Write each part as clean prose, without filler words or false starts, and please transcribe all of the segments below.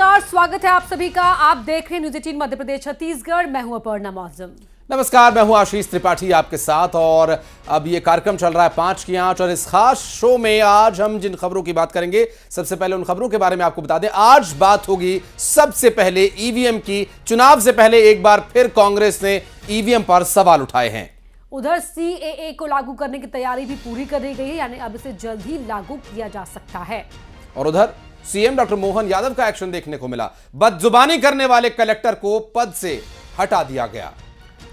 नमस्कार, स्वागत है आप सभी का। आप देख रहे हैं न्यूज 18 मध्य प्रदेश छत्तीसगढ़। मैं हूं अपर्णा मौजम। नमस्कार, मैं हूं आशीष त्रिपाठी आपके साथ। और अब ये कार्यक्रम चल रहा है 5 की आंच और इस खास शो में आज हम जिन खबरों की बात करेंगे, सबसे पहले उन खबरों के बारे में आपको बता दें। आज बात होगी सबसे पहले ईवीएम की। चुनाव से पहले एक बार फिर कांग्रेस ने ईवीएम पर सवाल उठाए हैं। उधर सीएए को लागू करने की तैयारी भी पूरी कर दी गई है, यानी अब इसे जल्द ही लागू किया जा सकता है। और उधर सीएम डॉक्टर मोहन यादव का एक्शन देखने को मिला। बदजुबानी करने वाले कलेक्टर को पद से हटा दिया गया।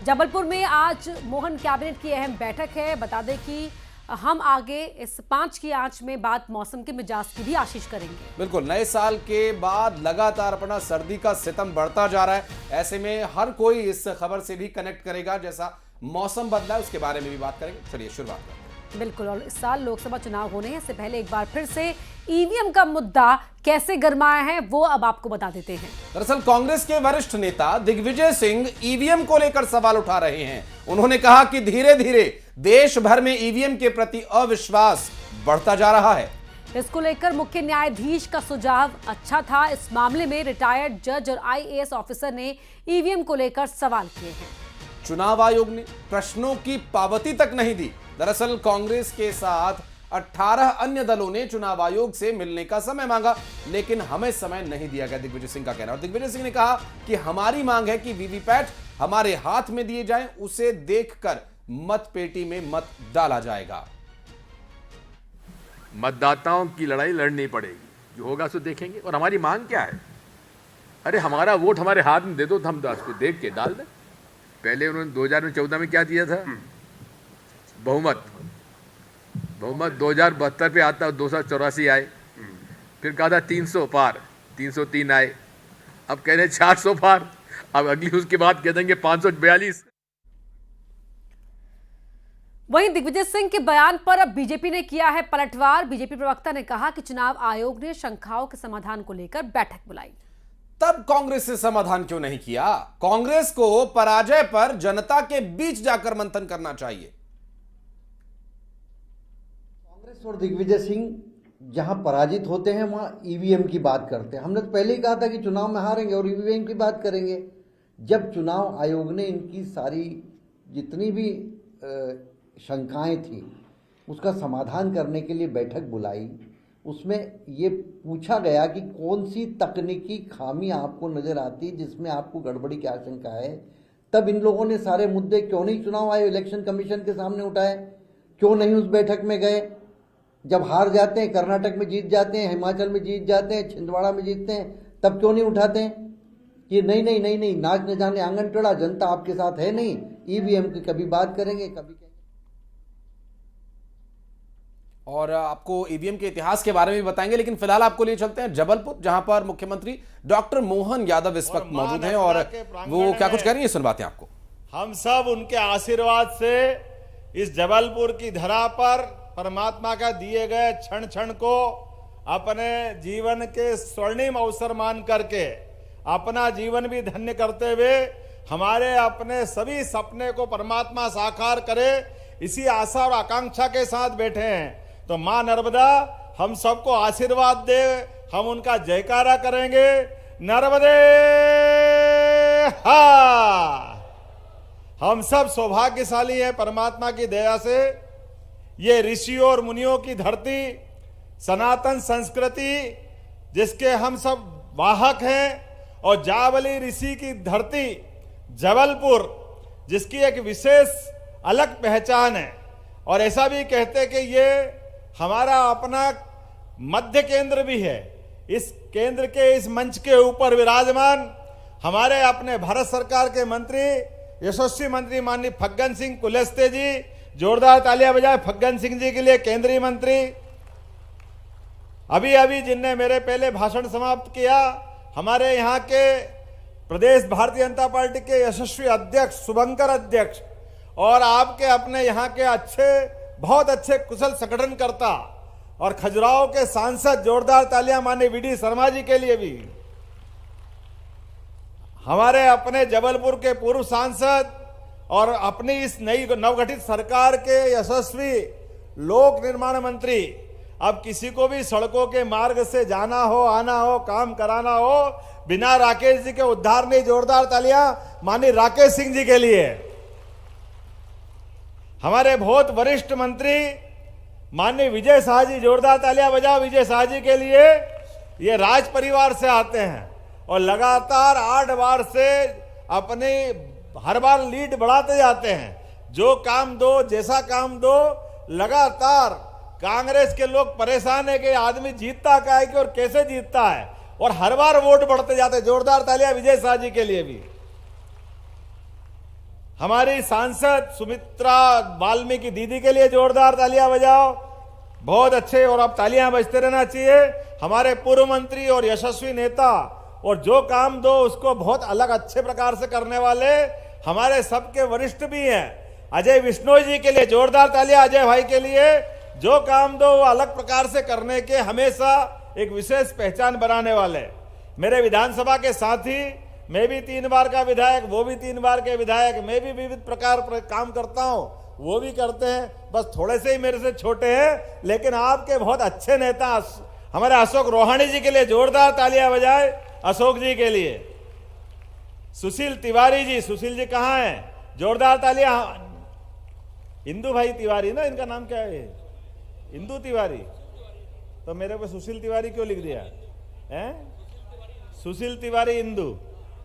जबलपुर में आज मोहन कैबिनेट की अहम बैठक है। बता दें कि हम आगे इस 5 की आंच में बात मौसम के मिजाज की भी आशीष करेंगे। बिल्कुल, नए साल के बाद लगातार अपना सर्दी का सितम बढ़ता जा रहा है। ऐसे में हर कोई इस खबर से भी कनेक्ट करेगा, जैसा मौसम बदला है उसके बारे में भी बात करेंगे। चलिए शुरुआत करते हैं। बिल्कुल, और इस साल लोकसभा चुनाव होने हैं, इससे पहले एक बार फिर से ईवीएम का मुद्दा कैसे गरमाया है वो अब आपको बता देते हैं। दरअसल कांग्रेस के वरिष्ठ नेता दिग्विजय सिंह ईवीएम को लेकर सवाल उठा रहे हैं। उन्होंने कहा कि धीरे धीरे देश भर में ईवीएम के प्रति अविश्वास बढ़ता जा रहा है। इसको लेकर मुख्य न्यायाधीश का सुझाव अच्छा था। इस मामले में रिटायर्ड जज और आईएएस ऑफिसर ने ईवीएम को लेकर सवाल किए हैं। चुनाव आयोग ने प्रश्नों की पावती तक नहीं दी। दरअसल कांग्रेस के साथ 18 अन्य दलों ने चुनाव आयोग से मिलने का समय मांगा, लेकिन हमें समय नहीं दिया गया, दिग्विजय सिंह का कहना। और दिग्विजय सिंह ने कहा कि हमारी मांग है कि वीवीपैट हमारे हाथ में दिए जाएं, उसे देखकर मत पेटी में मत डाला जाएगा। मतदाताओं की लड़ाई लड़नी पड़ेगी, जो होगा सो देखेंगे। और हमारी मांग क्या है? अरे हमारा वोट हमारे हाथ में दे दो तो हम उसको देख के डाल दें। पहले उन्होंने 2014 में क्या दिया था? बहुमत 2072 पे आता, 284 आए। फिर कहा था 300 पार, 303 आए। अब कह रहे 400 पार। अब अगली उसके बाद कह देंगे 542। वहीं दिग्विजय सिंह के बयान पर अब बीजेपी ने किया है पलटवार। बीजेपी प्रवक्ता ने कहा कि चुनाव आयोग ने शंकाओं के समाधान को लेकर बैठक बुलाई। तब कांग्रेस से समाधान क्यों नहीं किया? कांग्रेस को पराजय पर जनता के बीच जाकर मंथन करना चाहिए। कांग्रेस और दिग्विजय सिंह जहां पराजित होते हैं वहां ईवीएम की बात करते हैं। हमने तो पहले ही कहा था कि चुनाव में हारेंगे और ईवीएम की बात करेंगे। जब चुनाव आयोग ने इनकी सारी जितनी भी शंकाएं थी उसका समाधान करने के लिए बैठक बुलाई, उसमें ये पूछा गया कि कौन सी तकनीकी खामी आपको नजर आती है जिसमें आपको गड़बड़ी की आशंका है। तब इन लोगों ने सारे मुद्दे क्यों नहीं चुनाव आयोग इलेक्शन कमीशन के सामने उठाए, क्यों नहीं उस बैठक में गए? जब हार जाते हैं, कर्नाटक में जीत जाते हैं, हिमाचल में जीत जाते हैं, छिंदवाड़ा में जीतते हैं, तब क्यों नहीं उठाते हैं कि नहीं नाच न जाने आंगन टेढ़ा, जनता आपके साथ है नहीं, ईवीएम की कभी बात करेंगे कभी। और आपको ईवीएम के इतिहास के बारे में भी बताएंगे, लेकिन फिलहाल आपको लिए चलते हैं जबलपुर, जहां पर मुख्यमंत्री डॉक्टर मोहन यादव इस वक्त मौजूद हैं और वो क्या कुछ कह रही है, सुनवाते हैं आपको। हम सब उनके आशीर्वाद से इस जबलपुर की धरा पर परमात्मा का दिए गए क्षण क्षण को अपने जीवन के स्वर्णिम अवसर मान करके अपना जीवन भी धन्य करते हुए हमारे अपने सभी सपने को परमात्मा साकार करे, इसी आशा और आकांक्षा के साथ बैठे हैं। तो मां नर्मदा हम सबको आशीर्वाद दे, हम उनका जयकारा करेंगे। नर्मदे हा। हम सब सौभाग्यशाली हैं परमात्मा की दया से। ये ऋषियों और मुनियों की धरती, सनातन संस्कृति जिसके हम सब वाहक हैं, और जावली ऋषि की धरती जबलपुर जिसकी एक विशेष अलग पहचान है। और ऐसा भी कहते कि ये हमारा अपना मध्य केंद्र भी है। इस केंद्र के इस मंच के ऊपर विराजमान हमारे अपने भारत सरकार के मंत्री, यशस्वी मंत्री माननीय फग्गन सिंह कुलस्ते जी, जोरदार तालियां बजाए फग्गन सिंह जी के लिए, केंद्रीय मंत्री। अभी अभी जिनने मेरे पहले भाषण समाप्त किया, हमारे यहाँ के प्रदेश भारतीय जनता पार्टी के यशस्वी अध्यक्ष शुभंकर अध्यक्ष, और आपके अपने यहाँ के बहुत अच्छे कुशल संगठनकर्ता और खजुराहो के सांसद, जोरदार तालियां माननीय वीडी शर्मा जी के लिए भी। हमारे अपने जबलपुर के पूर्व सांसद और अपनी इस नई नवगठित सरकार के यशस्वी लोक निर्माण मंत्री अब किसी को भी सड़कों के मार्ग से जाना हो, आना हो, काम कराना हो, बिना राकेश जी के उद्धार नहीं। जोरदार तालियां माननीय राकेश सिंह जी के लिए। हमारे बहुत वरिष्ठ मंत्री माननीय विजय शाह जी, जोरदार तालियां बजाओ विजय शाह जी के लिए। ये राज परिवार से आते हैं और लगातार 8 बार से अपने हर बार लीड बढ़ाते जाते हैं। जो काम दो, जैसा काम दो, लगातार कांग्रेस के लोग परेशान है कि आदमी जीतता क्या है कि और कैसे जीतता है, और हर बार वोट बढ़ते जाते हैं। जोरदार तालियां विजय शाह जी के लिए भी। हमारी सांसद सुमित्रा वाल्मीकि दीदी के लिए जोरदार तालियां बजाओ। बहुत अच्छे, और अब तालियां बजते रहना चाहिए। हमारे पूर्व मंत्री और यशस्वी नेता, और जो काम दो उसको बहुत अलग अच्छे प्रकार से करने वाले हमारे सबके वरिष्ठ भी हैं। अजय विश्नोई जी के लिए जोरदार तालियां, अजय भाई के लिए। जो काम दो वो अलग प्रकार से करने के हमेशा एक विशेष पहचान बनाने वाले मेरे विधानसभा के साथी। मैं भी 3 बार का विधायक, वो भी 3 बार के विधायक, मैं भी विविध प्रकार काम करता हूं, वो भी करते हैं। बस थोड़े से ही मेरे से छोटे हैं, लेकिन आपके बहुत अच्छे नेता हमारे अशोक रोहाणी जी के लिए जोरदार तालियां बजाए। अशोक जी के लिए। सुशील तिवारी जी, सुशील जी कहाँ हैं? जोरदार तालियां। इंदू भाई तिवारी ना, इनका नाम क्या है? इंदू तिवारी। तो मेरे को सुशील तिवारी क्यों लिख दिया है? सुशील तिवारी इंदू।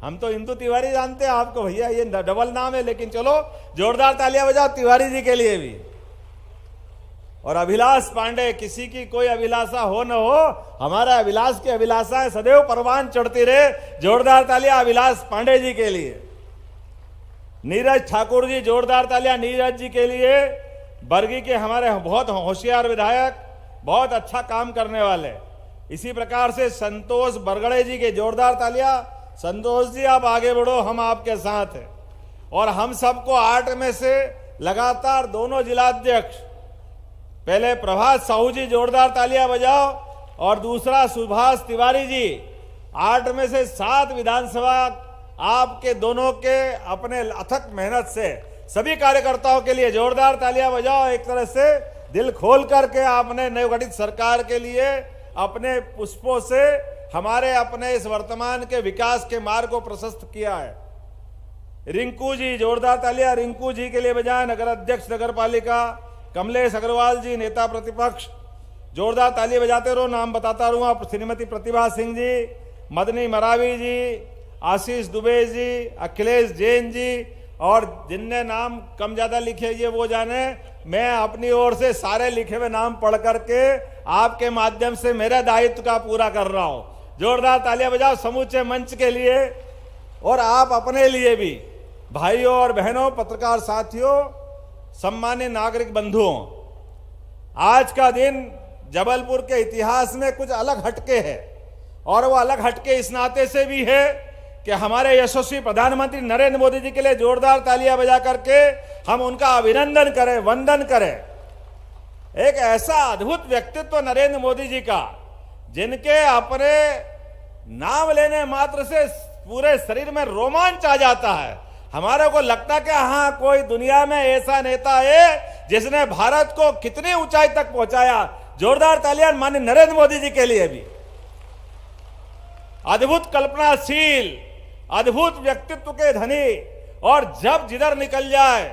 हम तो इंदू तिवारी जानते हैं आपको भैया, ये डबल नाम है। लेकिन चलो जोरदार तालियां बजाओ तिवारी जी के लिए भी। और अभिलाष पांडे, किसी की कोई अभिलाषा हो न हो, हमारा अभिलाष की अभिलाषाएं सदैव परवान चढ़ती रहे। जोरदार तालियां अभिलाष पांडे जी के लिए। नीरज ठाकुर जी, जोरदार तालियां नीरज जी के लिए। बरगी के हमारे बहुत होशियार विधायक, बहुत अच्छा काम करने वाले। इसी प्रकार से संतोष बरगड़े जी के जोरदार तालियां। संतोष जी आप आगे बढ़ो, हम आपके साथ हैं। और हम सबको 8 में से लगातार दोनों जिलाध्यक्ष, पहले प्रभात साहू जी जोरदार तालियां बजाओ, और दूसरा सुभाष तिवारी जी। 8 में से 7 विधानसभा आपके दोनों के अपने अथक मेहनत से सभी कार्यकर्ताओं के लिए जोरदार तालियां बजाओ। एक तरह से दिल खोल करके आपने नवगठित सरकार के लिए अपने पुष्पों से हमारे अपने इस वर्तमान के विकास के मार्ग को प्रशस्त किया है। रिंकू जी, जोरदार तालियां रिंकू जी के लिए बजाएं। नगर अध्यक्ष नगर पालिका कमलेश अग्रवाल जी, नेता प्रतिपक्ष, जोरदार ताली बजाते रहो। नाम बताता रहूंगा। श्रीमती प्रतिभा सिंह जी, मदनी मरावी जी, आशीष दुबे जी, अखिलेश जैन जी, और जिनने नाम कम ज्यादा लिखे ये वो जाने। मैं अपनी ओर से सारे लिखे हुए नाम पढ़ करके आपके माध्यम से मेरे दायित्व का पूरा कर रहा हूं। जोरदार तालियां बजाओ समूचे मंच के लिए और आप अपने लिए भी। भाइयों और बहनों, पत्रकार साथियों, सम्मानित नागरिक बंधुओं, आज का दिन जबलपुर के इतिहास में कुछ अलग हटके है। और वो अलग हटके इस नाते से भी है कि हमारे यशस्वी प्रधानमंत्री नरेंद्र मोदी जी के लिए जोरदार तालियां बजा करके हम उनका अभिनंदन करें, वंदन करें। एक ऐसा अद्भुत व्यक्तित्व नरेंद्र मोदी जी का, जिनके अपने नाम लेने मात्र से पूरे शरीर में रोमांच आ जाता है। हमारे को लगता कि हाँ, कोई दुनिया में ऐसा नेता है जिसने भारत को कितनी ऊंचाई तक पहुंचाया। जोरदार तालियां माननीय नरेंद्र मोदी जी के लिए भी। अद्भुत कल्पनाशील, अद्भुत व्यक्तित्व के धनी, और जब जिधर निकल जाए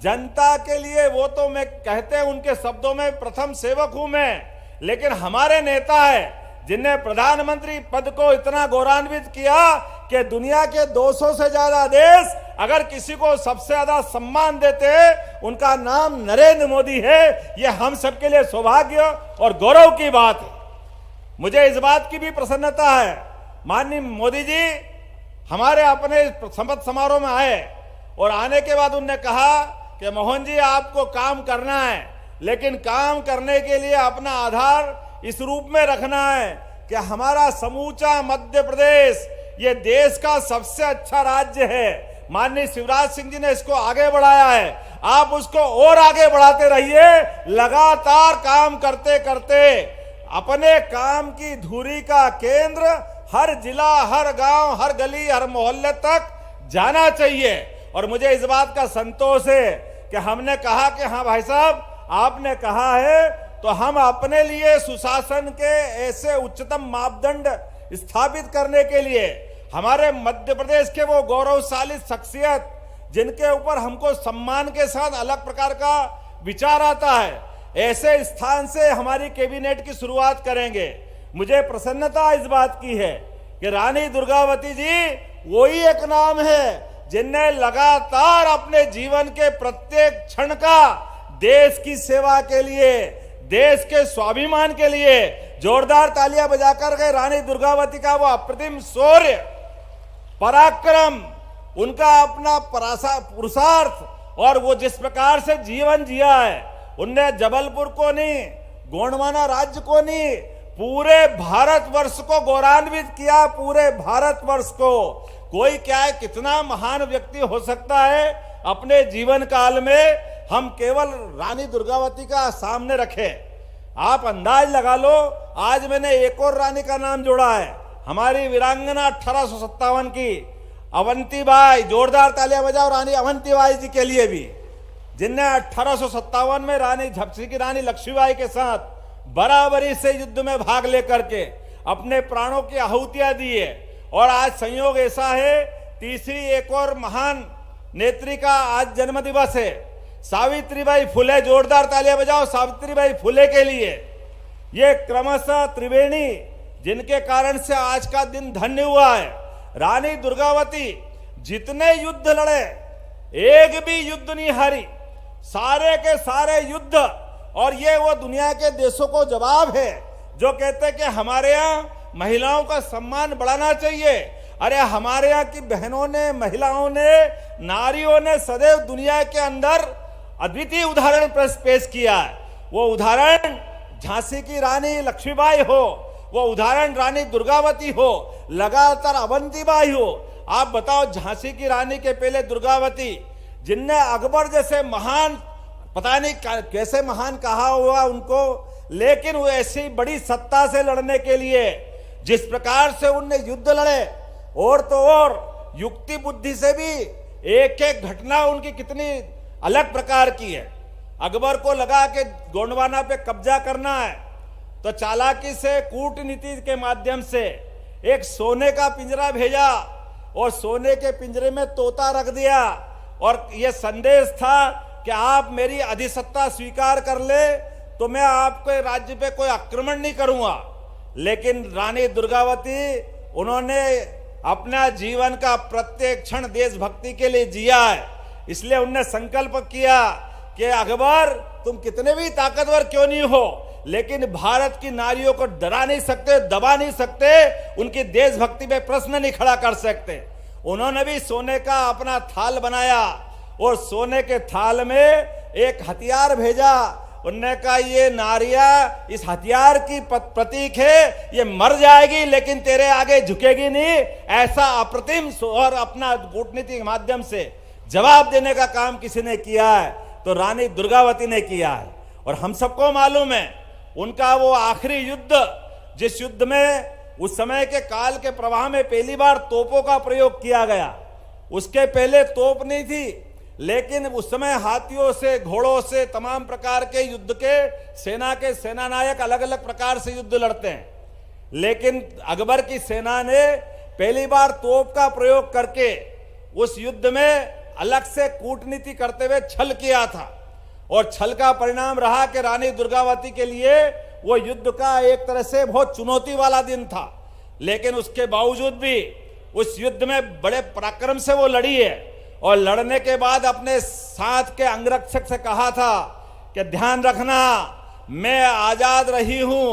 जनता के लिए, वो तो मैं कहते हैं उनके शब्दों में प्रथम सेवक हूं मैं। लेकिन हमारे नेता है जिनने प्रधानमंत्री पद को इतना गौरवान्वित किया कि दुनिया के 200 से ज्यादा देश अगर किसी को सबसे ज्यादा सम्मान देते हैं, उनका नाम नरेंद्र मोदी है। यह हम सबके लिए सौभाग्य और गौरव की बात है। मुझे इस बात की भी प्रसन्नता है, माननीय मोदी जी हमारे अपने शपथ समारोह में आए और आने के बाद उन्होंने कहा कि मोहन जी, आपको काम करना है, लेकिन काम करने के लिए अपना आधार इस रूप में रखना है कि हमारा समूचा मध्य प्रदेश ये देश का सबसे अच्छा राज्य है। माननीय शिवराज सिंह जी ने इसको आगे बढ़ाया है, आप उसको और आगे बढ़ाते रहिए। लगातार काम करते करते अपने काम की धुरी का केंद्र हर जिला, हर गांव, हर गली, हर मोहल्ले तक जाना चाहिए। और मुझे इस बात का संतोष है कि हमने कहा कि हाँ भाई साहब, आपने कहा है तो हम अपने लिए सुशासन के ऐसे उच्चतम मापदंड स्थापित करने के लिए हमारे मध्य प्रदेश के वो गौरवशाली शख्सियत जिनके ऊपर हमको सम्मान के साथ अलग प्रकार का विचार आता है, ऐसे स्थान से हमारी कैबिनेट की शुरुआत करेंगे। मुझे प्रसन्नता इस बात की है कि रानी दुर्गावती जी वही एक नाम है जिनने लगातार अपने जीवन के प्रत्येक क्षण का देश की सेवा के लिए, देश के स्वाभिमान के लिए जोरदार तालियां बजाकर गए। रानी दुर्गावती का वो अप्रतिम शौर्य, पराक्रम, उनका अपना पुरुषार्थ और वो जिस प्रकार से जीवन जिया है, उनने जबलपुर को नहीं, गोंडवाना राज्य को नहीं, पूरे भारतवर्ष को गौरवान्वित किया। पूरे भारतवर्ष को कोई क्या है, कितना महान व्यक्ति हो सकता है अपने जीवन काल में, हम केवल रानी दुर्गावती का सामने रखें। आप अंदाज लगा लो, आज मैंने एक और रानी का नाम जोड़ा है, हमारी वीरांगना 1857 की अवंतीबाई। जोरदार तालियां बजाओ रानी अवंतीबाई जी के लिए भी, जिनने 1857 में रानी झांसी की रानी लक्ष्मीबाई के साथ बराबरी से युद्ध में भाग लेकर के अपने प्राणों की आहुतियां दी है। और आज संयोग ऐसा है, तीसरी एक और महान नेत्री का आज जन्म दिवस है, सावित्रीबाई फुले। जोरदार तालियां बजाओ सावित्रीबाई फुले के लिए। ये क्रमशः त्रिवेणी जिनके कारण से आज का दिन धन्य हुआ है। रानी दुर्गावती जितने युद्ध लड़े, एक भी युद्ध नहीं हारी, सारे के सारे युद्ध। और ये वो दुनिया के देशों को जवाब है जो कहते हैं कि हमारे यहाँ महिलाओं का सम्मान बढ़ाना चाहिए। अरे हमारे यहाँ की बहनों ने, महिलाओं ने, नारियों ने सदैव दुनिया के अंदर अद्वितीय उदाहरण पेश किया है। वो उदाहरण झांसी की रानी लक्ष्मीबाई हो, वो उदाहरण रानी दुर्गावती हो, लगातार अवंतीबाई हो। आप बताओ, झांसी की रानी के पहले दुर्गावती, जिनने अकबर जैसे महान, पता नहीं कैसे महान कहा हुआ उनको, लेकिन वो ऐसी बड़ी सत्ता से लड़ने के लिए जिस प्रकार से उनने युद्ध लड़े, और तो और युक्ति बुद्धि से भी एक एक घटना उनकी कितनी अलग प्रकार की है। अकबर को लगा कि गोंडवाना पे कब्जा करना है, तो चालाकी से कूटनीति के माध्यम से एक सोने का पिंजरा भेजा और सोने के पिंजरे में तोता रख दिया, और यह संदेश था कि आप मेरी अधिसत्ता स्वीकार कर ले तो मैं आपके राज्य पे कोई आक्रमण नहीं करूंगा। लेकिन रानी दुर्गावती, उन्होंने अपना जीवन का प्रत्येक क्षण देशभक्ति के लिए जिया है। इसलिए उन्होंने संकल्प किया कि अकबर, तुम कितने भी ताकतवर क्यों नहीं हो, लेकिन भारत की नारियों को डरा नहीं सकते, दबा नहीं सकते, उनकी देशभक्ति पे प्रश्न नहीं खड़ा कर सकते। उन्होंने भी सोने का अपना थाल बनाया और सोने के थाल में एक हथियार भेजा। उन्होंने कहा, ये नारियां इस हथियार की प्रतीक है, ये मर जाएगी लेकिन तेरे आगे झुकेगी नहीं। ऐसा अप्रतिम और अपना कूटनीति के माध्यम से जवाब देने का काम किसी ने किया है तो रानी दुर्गावती ने किया है। और हम सबको मालूम है उनका वो आखिरी युद्ध, जिस युद्ध में उस समय के काल के प्रवाह में पहली बार तोपों का प्रयोग किया गया। उसके पहले तोप नहीं थी, लेकिन उस समय हाथियों से, घोड़ों से, तमाम प्रकार के युद्ध के सेना के सेनानायक अलग अलग प्रकार से युद्ध लड़ते हैं। लेकिन अकबर की सेना ने पहली बार तोप का प्रयोग करके उस युद्ध में अलग से कूटनीति करते हुए छल किया था, और छल का परिणाम रहा कि रानी दुर्गावती के लिए वो युद्ध का एक तरह से बहुत चुनौती वाला दिन था। लेकिन उसके बावजूद भी उस युद्ध में बड़े पराक्रम से वो लड़ी है, और लड़ने के बाद अपने साथ के अंगरक्षक से कहा था कि ध्यान रखना, मैं आजाद रही हूं,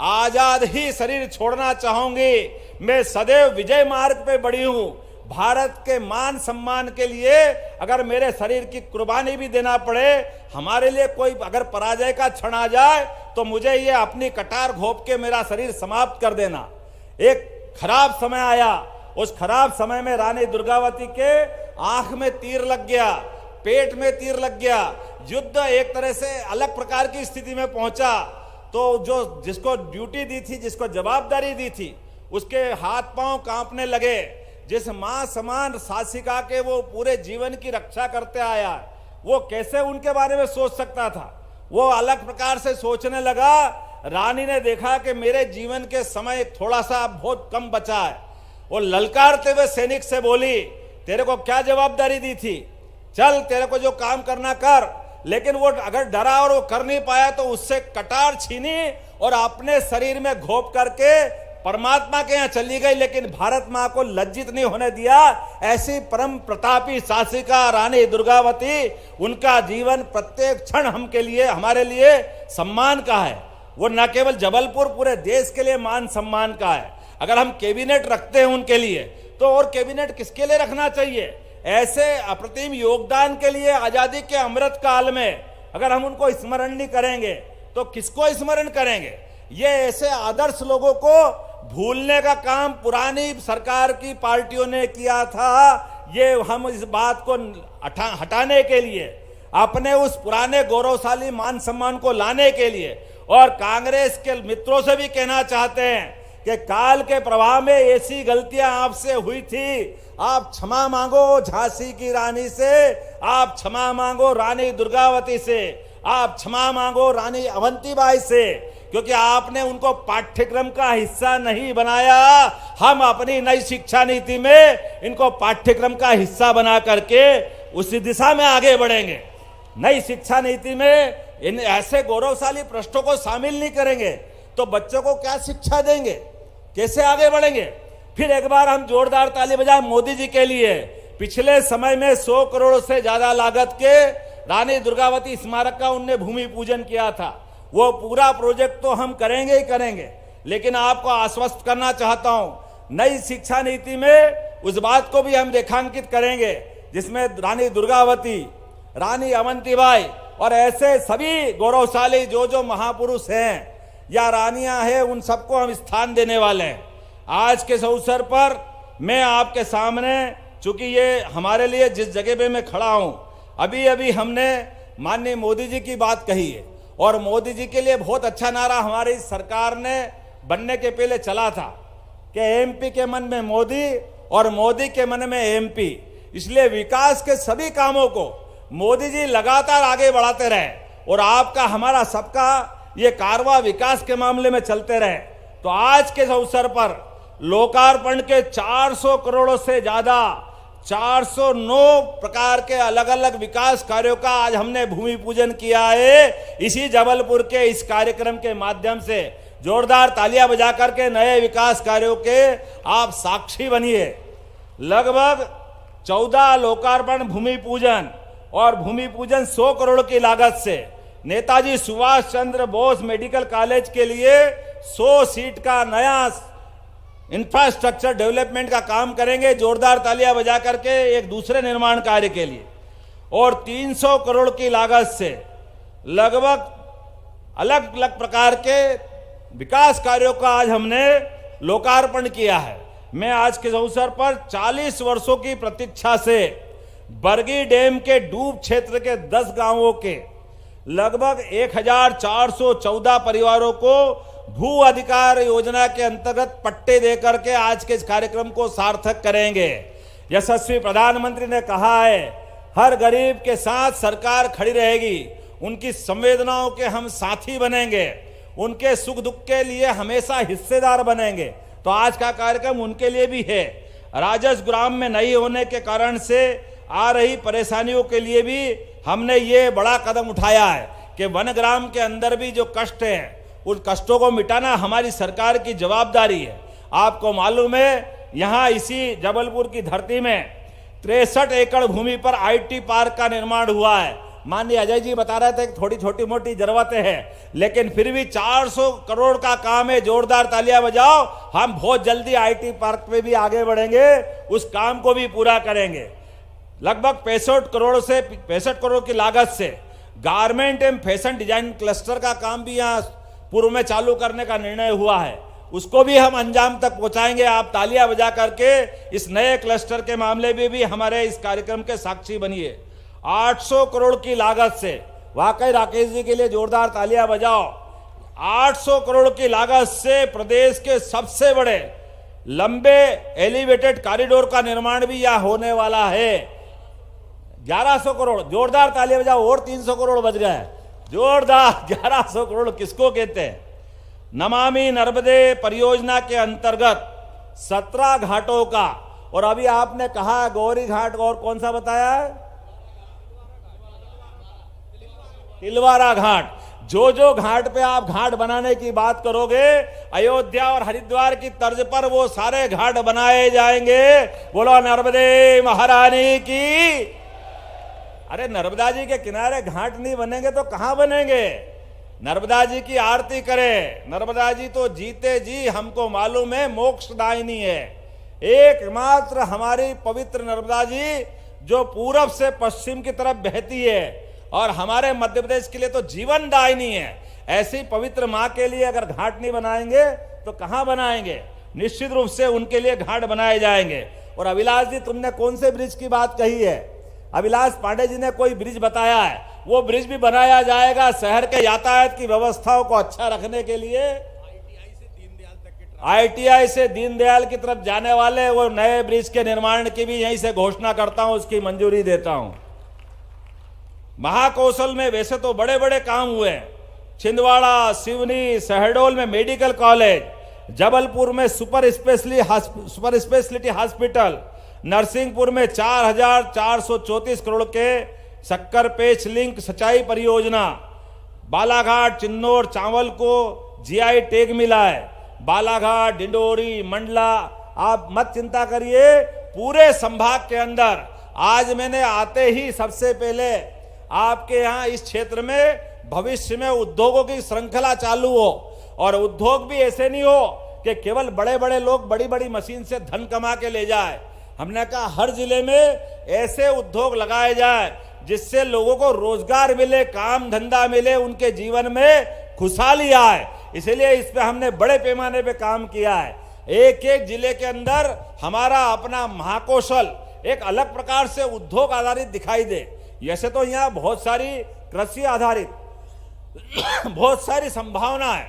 आजाद ही शरीर छोड़ना चाहूंगी, मैं सदैव विजय मार्ग पे बढ़ी हूं। भारत के मान सम्मान के लिए अगर मेरे शरीर की कुर्बानी भी देना पड़े, हमारे लिए कोई अगर पराजय का क्षण आ जाए तो मुझे ये अपनी कटार घोंप के मेरा शरीर समाप्त कर देना। एक खराब समय आया, उस खराब समय में रानी दुर्गावती के आंख में तीर लग गया, पेट में तीर लग गया, युद्ध एक तरह से अलग प्रकार की स्थिति में पहुंचा। तो जो जिसको ड्यूटी दी थी, जिसको जवाबदारी दी थी, उसके हाथ पांव कांपने लगे। जिस मां समान शासिका के वो पूरे जीवन की रक्षा करते आया, वो कैसे उनके बारे में सोच सकता था। वो अलग प्रकार से सोचने लगा। रानी ने देखा कि मेरे जीवन के समय थोड़ा सा बहुत कम बचा है। वो ललकारते हुए सैनिक से बोली, तेरे को क्या जवाबदारी दी थी, चल तेरे को जो काम करना कर। लेकिन वो अगर डरा और वो कर नहीं पाया तो उससे कटार छीनी और अपने शरीर में घोप करके परमात्मा के यहाँ चली गई। लेकिन भारत मां को लज्जित नहीं होने दिया। ऐसी परम प्रतापी शासिका रानी दुर्गावती, उनका जीवन प्रत्येक क्षण हमारे लिए सम्मान का है। वो न केवल जबलपुर, पूरे देश के लिए मान सम्मान का है। अगर हम कैबिनेट रखते हैं उनके लिए, तो और कैबिनेट किसके लिए रखना चाहिए? ऐसे अप्रतिम योगदान के लिए आजादी के अमृत काल में अगर हम उनको स्मरण नहीं करेंगे तो किसको स्मरण करेंगे? ये ऐसे आदर्श लोगों को भूलने का काम पुरानी सरकार की पार्टियों ने किया था। ये हम इस बात को हटाने के लिए, अपने उस पुराने गौरवशाली मान सम्मान को लाने के लिए, और कांग्रेस के मित्रों से भी कहना चाहते हैं कि काल के प्रभाव में ऐसी गलतियां आपसे हुई थी, आप क्षमा मांगो झांसी की रानी से, आप क्षमा मांगो रानी दुर्गावती से, आप क्षमा मांगो रानी अवंतीबाई से, क्योंकि आपने उनको पाठ्यक्रम का हिस्सा नहीं बनाया। हम अपनी नई शिक्षा नीति में इनको पाठ्यक्रम का हिस्सा बना करके उसी दिशा में आगे बढ़ेंगे। नई शिक्षा नीति में इन ऐसे गौरवशाली पृष्ठों को शामिल नहीं करेंगे तो बच्चों को क्या शिक्षा देंगे, कैसे आगे बढ़ेंगे? फिर एक बार हम जोरदार ताली बजाएं मोदी जी के लिए। पिछले समय में 100 करोड़ से ज्यादा लागत के रानी दुर्गावती स्मारक का उनने भूमि पूजन किया था। वो पूरा प्रोजेक्ट तो हम करेंगे ही करेंगे, लेकिन आपको आश्वस्त करना चाहता हूं, नई शिक्षा नीति में उस बात को भी हम रेखांकित करेंगे जिसमें रानी दुर्गावती, रानी अवंतीबाई और ऐसे सभी गौरवशाली जो महापुरुष हैं या रानियां हैं, उन सबको हम स्थान देने वाले हैं। आज के इस अवसर पर मैं आपके सामने, चूंकि ये हमारे लिए जिस जगह पे मैं खड़ा हूं, अभी हमने माननीय मोदी जी की बात कही है, और मोदी जी के लिए बहुत अच्छा नारा हमारी सरकार ने बनने के पहले चला था कि एमपी के मन में मोदी और मोदी के मन में एमपी। इसलिए विकास के सभी कामों को मोदी जी लगातार आगे बढ़ाते रहे और आपका हमारा सबका ये कारवां विकास के मामले में चलते रहे। तो आज के अवसर पर लोकार्पण के 400 करोड़ से ज्यादा 409 प्रकार के अलग अलग विकास कार्यों का आज हमने भूमि पूजन किया है। इसी जबलपुर के इस कार्यक्रम के माध्यम से जोरदार तालियां बजा करके नए विकास कार्यों के आप साक्षी बनिए। लगभग 14 लोकार्पण भूमि पूजन और भूमि पूजन 100 करोड़ की लागत से नेताजी सुभाष चंद्र बोस मेडिकल कॉलेज के लिए 100 सीट का नया इंफ्रास्ट्रक्चर डेवलपमेंट का काम करेंगे, जोरदार तालियां बजा करके एक दूसरे निर्माण कार्य के लिए। और 300 करोड़ की लागत से लगभग अलग अलग प्रकार के विकास कार्यों का आज हमने लोकार्पण किया है। मैं आज के अवसर पर 40 वर्षों की प्रतीक्षा से बरगी डैम के डूब क्षेत्र के 10 गांवों के लगभग 1414 परिवारों को भू अधिकार योजना के अंतर्गत पट्टे देकर के आज के इस कार्यक्रम को सार्थक करेंगे। यशस्वी प्रधानमंत्री ने कहा है, हर गरीब के साथ सरकार खड़ी रहेगी, उनकी संवेदनाओं के हम साथी बनेंगे, उनके सुख दुख के लिए हमेशा हिस्सेदार बनेंगे। तो आज का कार्यक्रम उनके लिए भी है। राजस्व ग्राम में नहीं होने के कारण से आ रही परेशानियों के लिए भी हमने ये बड़ा कदम उठाया है कि वन ग्राम के अंदर भी जो कष्ट है उन कष्टों को मिटाना हमारी सरकार की जवाबदारी है। आपको मालूम है, यहाँ इसी जबलपुर की धरती में 63 एकड़ भूमि पर आईटी पार्क का निर्माण हुआ है। माननीय अजय जी बता रहे थे कि थोड़ी छोटी मोटी जरूरतें हैं, लेकिन फिर भी 400 करोड़ का काम है। जोरदार तालियां बजाओ। हम बहुत जल्दी आईटी पार्क पे भी आगे बढ़ेंगे, उस काम को भी पूरा करेंगे। लगभग 65 करोड़ की लागत से गारमेंट एवं फैशन डिजाइन क्लस्टर का काम भी यहाँ पूर्व में चालू करने का निर्णय हुआ है, उसको भी हम अंजाम तक पहुंचाएंगे। आप तालियां बजा करके इस नए क्लस्टर के मामले में भी हमारे इस कार्यक्रम के साक्षी बनिए। 800 करोड़ की लागत से, वाकई राकेश जी के लिए जोरदार तालियां बजाओ। 800 करोड़ की लागत से प्रदेश के सबसे बड़े लंबे एलिवेटेड कॉरिडोर का निर्माण भी यहां होने वाला है। 1100 करोड़, जोरदार तालियां बजाओ, और 300 करोड़ बच गए। जोरदार 1100 करोड़ किसको कहते हैं? नमामि नर्मदे परियोजना के अंतर्गत 17 घाटों का, और अभी आपने कहा गौरी घाट और कौन सा बताया है? तिलवारा घाट। जो घाट पे आप घाट बनाने की बात करोगे, अयोध्या और हरिद्वार की तर्ज पर वो सारे घाट बनाए जाएंगे। बोलो नर्मदे महारानी की। अरे नर्मदा जी के किनारे घाट नहीं बनेंगे तो कहां बनेंगे? नर्मदा जी की आरती करें। नर्मदा जी तो जीते जी हमको मालूम है मोक्षदायिनी है। एकमात्र हमारी पवित्र नर्मदा जी जो पूरब से पश्चिम की तरफ बहती है और हमारे मध्य प्रदेश के लिए तो जीवन दायिनी है। ऐसी पवित्र मां के लिए अगर घाट नहीं बनाएंगे तो कहां बनाएंगे? निश्चित रूप से उनके लिए घाट बनाए जाएंगे। और अभिलाष जी, तुमने कौन से ब्रिज की बात कही है? अभिलाष पांडे जी ने कोई ब्रिज बताया है, वो ब्रिज भी बनाया जाएगा शहर के यातायात की व्यवस्थाओं को अच्छा रखने के लिए। ITI से दीनदयाल की तरफ जाने वाले वो नए ब्रिज के निर्माण की भी यहीं से घोषणा करता हूं, उसकी मंजूरी देता हूं। महाकौशल में वैसे तो बड़े बड़े काम हुए हैं। छिंदवाड़ा, सिवनी, शहडोल में मेडिकल कॉलेज, जबलपुर में सुपर स्पेशलिटी हॉस्पिटल, नरसिंहपुर में 4,434 करोड़ के शक्कर पेच लिंक सिंचाई परियोजना, बालाघाट, चिन्नौर, चावल को GI टैग मिला है। बालाघाट, डिंडोरी, मंडला, आप मत चिंता करिए, पूरे संभाग के अंदर आज मैंने आते ही सबसे पहले आपके यहाँ इस क्षेत्र में भविष्य में उद्योगों की श्रृंखला चालू हो, और उद्योग भी ऐसे नहीं हो कि केवल बड़े बड़े लोग बड़ी बड़ी मशीन से धन कमा के ले जाए। हमने कहा हर जिले में ऐसे उद्योग लगाए जाए जिससे लोगों को रोजगार मिले, काम धंधा मिले, उनके जीवन में खुशहाली आए। इसलिए इस पे हमने बड़े पैमाने पे काम किया है। एक एक जिले के अंदर हमारा अपना महाकौशल एक अलग प्रकार से उद्योग आधारित दिखाई दे। जैसे तो यहाँ बहुत सारी कृषि आधारित बहुत सारी संभावना है,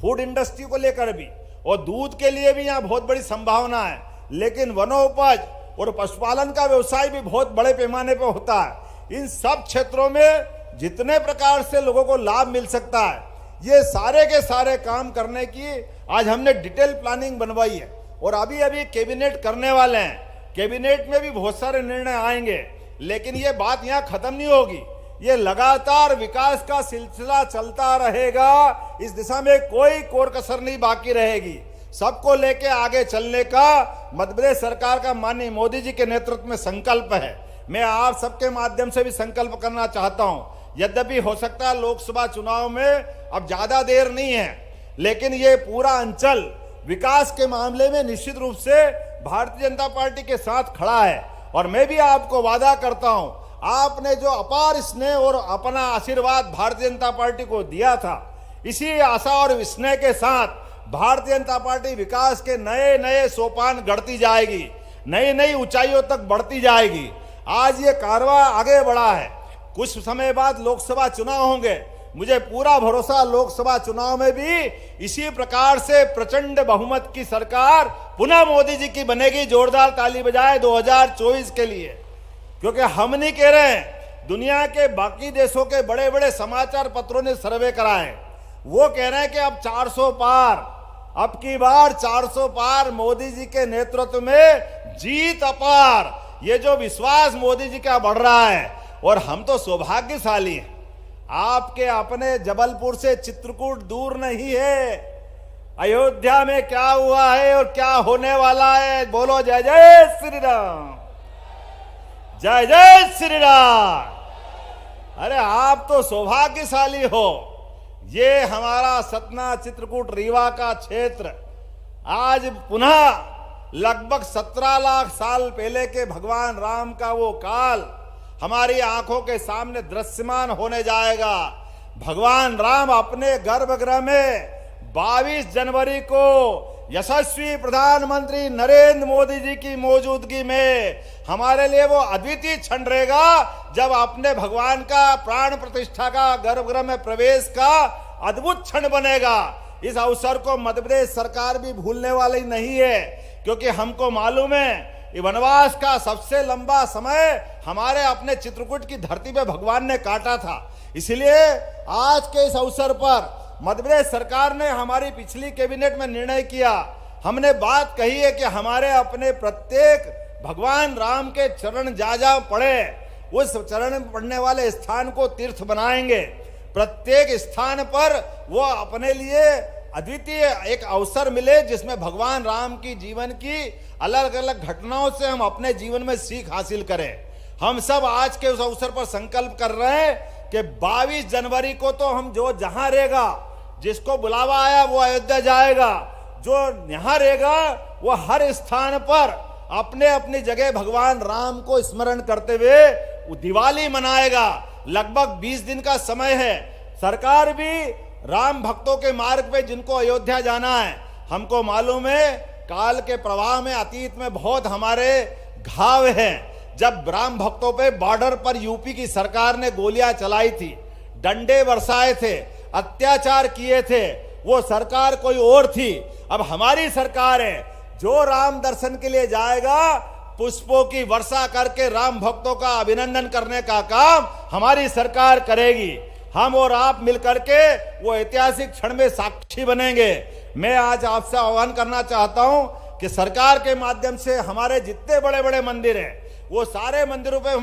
फूड इंडस्ट्री को लेकर भी, और दूध के लिए भी यहाँ बहुत बड़ी संभावना है। लेकिन वनोपज और पशुपालन का व्यवसाय भी बहुत बड़े पैमाने पर होता है। इन सब क्षेत्रों में जितने प्रकार से लोगों को लाभ मिल सकता है, ये सारे के सारे काम करने की आज हमने डिटेल प्लानिंग बनवाई है, और अभी अभी कैबिनेट करने वाले हैं। कैबिनेट में भी बहुत सारे निर्णय आएंगे, लेकिन ये बात यहाँ खत्म नहीं होगी। ये लगातार विकास का सिलसिला चलता रहेगा। इस दिशा में कोई कोर कसर नहीं बाकी रहेगी। सबको लेके आगे चलने का मध्य प्रदेश सरकार का माननीय मोदी जी के नेतृत्व में संकल्प है। मैं आप सबके माध्यम से भी संकल्प करना चाहता हूं। यद्यपि हो सकता है लोकसभा चुनाव में अब ज्यादा देर नहीं है, लेकिन ये पूरा अंचल विकास के मामले में निश्चित रूप से भारतीय जनता पार्टी के साथ खड़ा है। और मैं भी आपको वादा करता हूं, आपने जो अपार स्नेह और अपना आशीर्वाद भारतीय जनता पार्टी को दिया था, इसी आशा और स्नेह के साथ भारतीय जनता पार्टी विकास के नए नए सोपान गढ़ती जाएगी, नई नई ऊंचाइयों तक बढ़ती जाएगी। आज ये कारवां आगे बढ़ा है। कुछ समय बाद लोकसभा चुनाव होंगे। मुझे पूरा भरोसा लोकसभा चुनाव में भी इसी प्रकार से प्रचंड बहुमत की सरकार पुनः मोदी जी की बनेगी। जोरदार ताली बजाए 2024 के लिए, क्योंकि हम नहीं कह रहे हैं, दुनिया के बाकी देशों के बड़े बड़े समाचार पत्रों ने सर्वे कराए, वो कह रहे हैं कि अब 400 पार, अब की बार 400 पार, मोदी जी के नेतृत्व में जीत अपार। ये जो विश्वास मोदी जी का बढ़ रहा है, और हम तो सौभाग्यशाली हैं। आपके अपने जबलपुर से चित्रकूट दूर नहीं है। अयोध्या में क्या हुआ है और क्या होने वाला है, बोलो जय जय श्री राम, जय जय श्री राम। अरे आप तो सौभाग्यशाली हो। ये हमारा सतना, चित्रकूट, रीवा का क्षेत्र आज पुनः लगभग 17 लाख साल पहले के भगवान राम का वो काल हमारी आंखों के सामने दृश्यमान होने जाएगा। भगवान राम अपने गर्भगृह में 22 जनवरी को यशस्वी प्रधानमंत्री नरेंद्र मोदी जी की मौजूदगी में हमारे लिए वो अद्वितीय क्षण रहेगा, जब अपने भगवान का प्राण प्रतिष्ठा का गर्भगृह में प्रवेश का अद्भुत क्षण बनेगा। इस अवसर को मध्य प्रदेश सरकार भी भूलने वाली नहीं है, क्योंकि हमको मालूम है वनवास का सबसे लंबा समय हमारे अपने चित्रकूट की धरती पे भगवान ने काटा था। इसलिए आज के इस अवसर पर मध्य प्रदेश सरकार ने हमारी पिछली कैबिनेट में निर्णय किया, हमने बात कही है कि हमारे अपने प्रत्येक भगवान राम के चरण जा पड़े, उस चरण में पड़ने वाले स्थान को तीर्थ बनाएंगे। प्रत्येक स्थान पर वो अपने लिए अद्वितीय एक अवसर मिले जिसमें भगवान राम की जीवन की अलग अलग घटनाओं से हम अपने जीवन में सीख हासिल करें। हम सब आज के उस अवसर पर संकल्प कर रहे हैं कि 22 जनवरी को तो हम जो जहां रहेगा, जिसको बुलावा आया वो अयोध्या जाएगा, जो यहाँ रहेगा वो हर स्थान पर अपने अपनी जगह भगवान राम को स्मरण करते हुए दिवाली मनाएगा। लगभग 20 दिन का समय है। सरकार भी राम भक्तों के मार्ग पे जिनको अयोध्या जाना है, हमको मालूम है काल के प्रवाह में अतीत में बहुत हमारे घाव हैं। जब राम भक्तों पे बॉर्डर पर यूपी की सरकार ने गोलियां चलाई थी, डंडे बरसाए थे, अत्याचार किए थे, वो सरकार कोई और थी। अब हमारी सरकार है, जो राम दर्शन के लिए जाएगा पुष्पों की वर्षा करके राम भक्तों का अभिनंदन करने का काम हमारी सरकार करेगी। हम और आप मिलकर के वो ऐतिहासिक क्षण में साक्षी बनेंगे। मैं आज आपसे आह्वान करना चाहता हूं कि सरकार के माध्यम से हमारे जितने बड़े बड़े मंदिर हैं वो सारे मंदिरों पे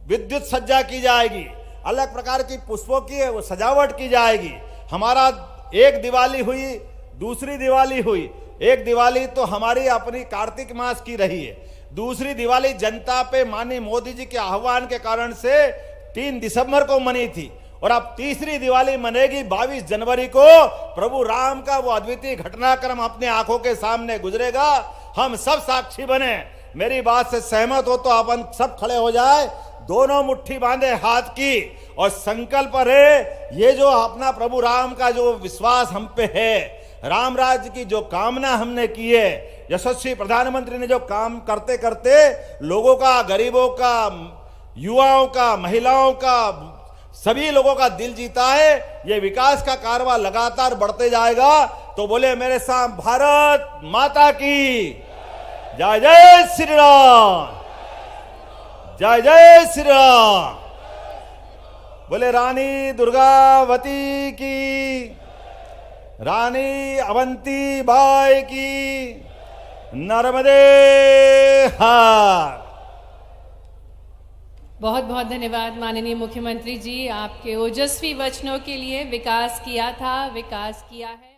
विद्युत सज्जा की जाएगी, अलग प्रकार की पुष्पों की वो सजावट की जाएगी। हमारा एक दिवाली हुई, दूसरी दिवाली हुई, एक दिवाली तो हमारी अपनी कार्तिक मास की रही है, दूसरी दिवाली जनता पे माननीय मोदी जी के आह्वान के कारण से 3 दिसंबर को मनी थी, और अब तीसरी दिवाली मनेगी 22 जनवरी को। प्रभु राम का वो अद्वितीय घटनाक्रम अपने आंखों के सामने गुजरेगा, हम सब साक्षी बने। मेरी बात से सहमत हो तो अपन सब खड़े हो जाए, दोनों मुट्ठी बांधे हाथ की, और संकल्प रहे ये जो अपना प्रभु राम का जो विश्वास हम पे है, राम राज्य की जो कामना हमने की है, यशस्वी प्रधानमंत्री ने जो काम करते करते लोगों का, गरीबों का, युवाओं का, महिलाओं का, सभी लोगों का दिल जीता है, ये विकास का कारवा लगातार बढ़ते जाएगा। तो बोले मेरे साथ भारत माता की जय, जय श्री राम, जय जय श्री राम। बोले रानी दुर्गावती की, रानी अवंती बाई की, नर्मदे हर। बहुत बहुत धन्यवाद माननीय मुख्यमंत्री जी, आपके ओजस्वी वचनों के लिए। विकास किया था, विकास किया है।